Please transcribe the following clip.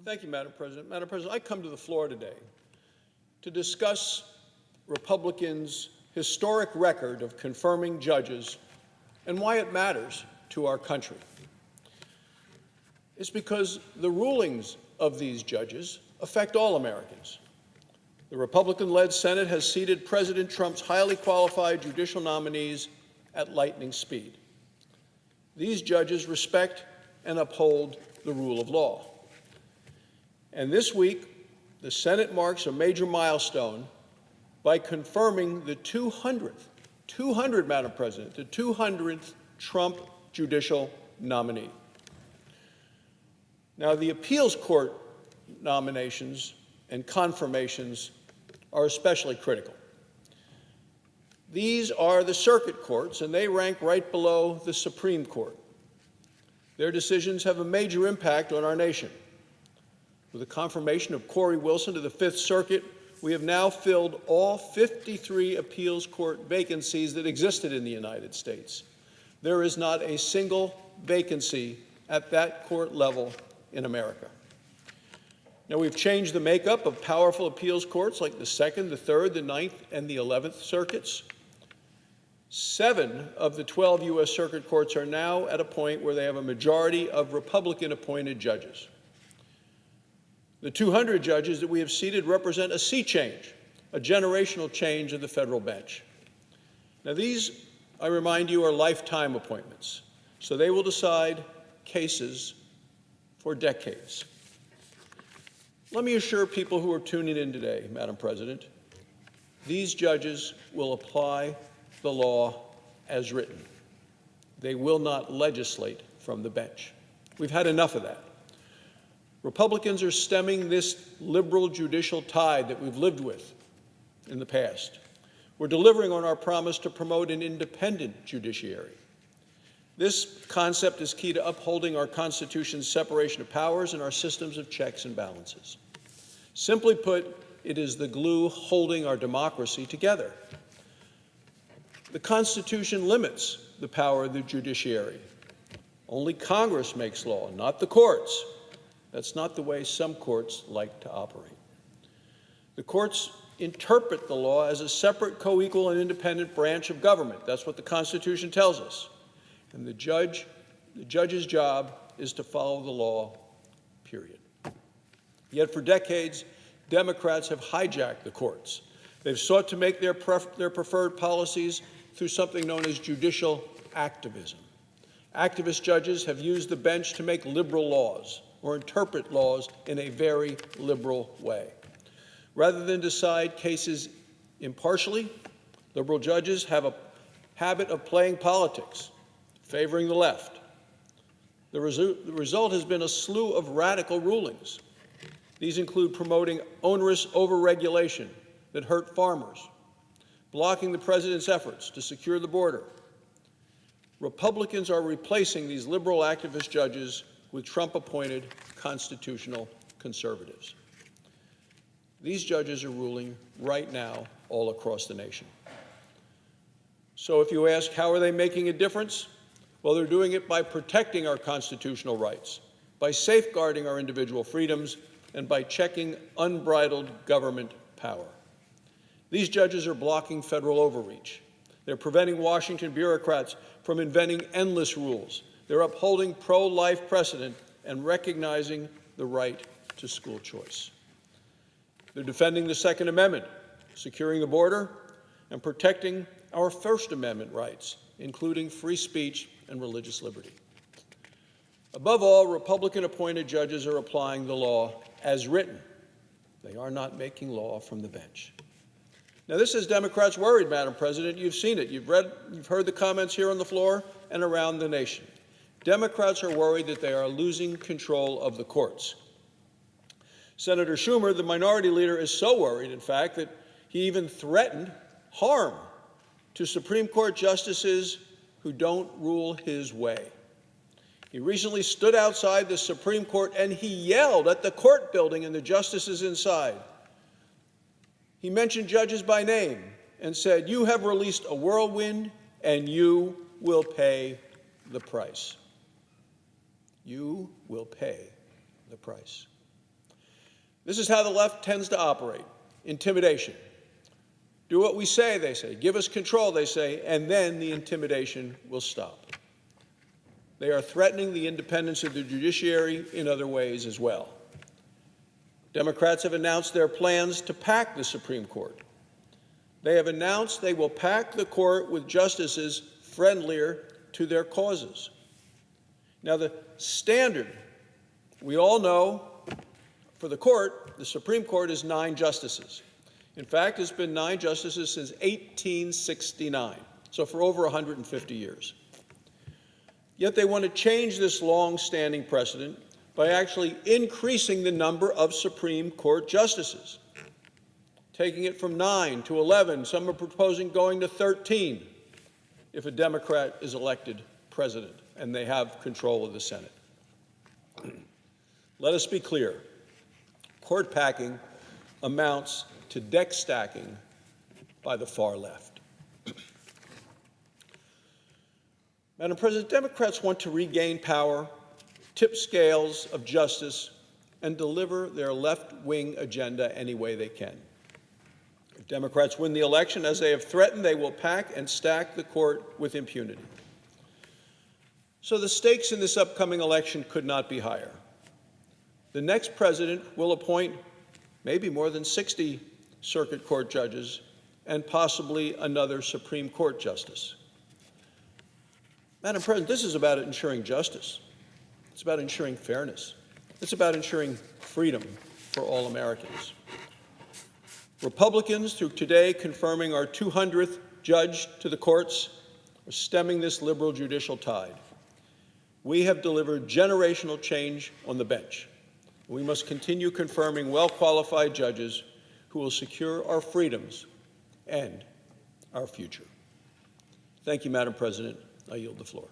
Thank you, Madam President. Madam President, I come to the floor today to discuss Republicans' historic record of confirming judges and why it matters to our country. It's because the rulings of these judges affect all Americans. The Republican-led Senate has seated President Trump's highly qualified judicial nominees at lightning speed. These judges respect and uphold the rule of law. And this week, the Senate marks a major milestone by confirming the 200th, Madam President, the 200th Trump judicial nominee. Now, the appeals court nominations and confirmations are especially critical. These are the circuit courts, and they rank right below the Supreme Court. Their decisions have a major impact on our nation. With the confirmation of Corey Wilson to the Fifth Circuit, we have now filled all 53 appeals court vacancies that existed in the United States. There is not a single vacancy at that court level in America. Now, we've changed the makeup of powerful appeals courts like the Second, the Third, the Ninth, and the 11th Circuits. 7 of the 12 U.S. Circuit Courts are now at a point where they have a majority of Republican-appointed judges. The 200 judges that we have seated represent a sea change, a generational change of the federal bench. Now, these, I remind you, are lifetime appointments, so they will decide cases for decades. Let me assure people who are tuning in today, Madam President, these judges will apply the law as written. They will not legislate from the bench. We've had enough of that. Republicans are stemming this liberal judicial tide that we've lived with in the past. We're delivering on our promise to promote an independent judiciary. This concept is key to upholding our Constitution's separation of powers and our systems of checks and balances. Simply put, it is the glue holding our democracy together. The Constitution limits the power of the judiciary. Only Congress makes law, not the courts. That's not the way some courts like to operate. The courts interpret the law as a separate, co-equal, and independent branch of government. That's what the Constitution tells us. And the judge's job is to follow the law, period. Yet for decades, Democrats have hijacked the courts. They've sought to make their preferred policies through something known as judicial activism. Activist judges have used the bench to make liberal laws or interpret laws in a very liberal way. Rather than decide cases impartially, liberal judges have a habit of playing politics, favoring the left. The result has been a slew of radical rulings. These include promoting onerous overregulation that hurt farmers, blocking the president's efforts to secure the border. Republicans are replacing these liberal activist judges with Trump-appointed constitutional conservatives. These judges are ruling right now all across the nation. So if you ask, how are they making a difference? Well, they're doing it by protecting our constitutional rights, by safeguarding our individual freedoms, and by checking unbridled government power. These judges are blocking federal overreach. They're preventing Washington bureaucrats from inventing endless rules. They're upholding pro-life precedent and recognizing the right to school choice. They're defending the Second Amendment, securing the border, and protecting our First Amendment rights, including free speech and religious liberty. Above all, Republican-appointed judges are applying the law as written. They are not making law from the bench. Now, this has Democrats worried, Madam President. You've seen it. You've heard the comments here on the floor and around the nation. Democrats are worried that they are losing control of the courts. Senator Schumer, the minority leader, is so worried, in fact, that he even threatened harm to Supreme Court justices who don't rule his way. He recently stood outside the Supreme Court and he yelled at the court building and the justices inside. He mentioned judges by name and said, "You have released a whirlwind and you will pay the price." You will pay the price. This is how the left tends to operate: intimidation. Do what we say, they say. Give us control, they say, and then the intimidation will stop. They are threatening the independence of the judiciary in other ways as well. Democrats have announced their plans to pack the Supreme Court. They have announced they will pack the court with justices friendlier to their causes. Now, the standard, we all know, for the court, the Supreme Court, is 9 justices. In fact, it's been 9 justices since 1869, so for over 150 years. Yet they want to change this long-standing precedent by actually increasing the number of Supreme Court justices, taking it from 9 to 11. Some are proposing going to 13 if a Democrat is elected president and they have control of the Senate. Let us be clear. Court packing amounts to deck stacking by the far left. Madam President, Democrats want to regain power, tip scales of justice, and deliver their left-wing agenda any way they can. If Democrats win the election, as they have threatened, they will pack and stack the court with impunity. So the stakes in this upcoming election could not be higher. The next president will appoint maybe more than 60 circuit court judges and possibly another Supreme Court justice. Madam President, this is about ensuring justice. It's about ensuring fairness. It's about ensuring freedom for all Americans. Republicans, through today confirming our 200th judge to the courts, are stemming this liberal judicial tide. We have delivered generational change on the bench. We must continue confirming well-qualified judges who will secure our freedoms and our future. Thank you, Madam President. I yield the floor.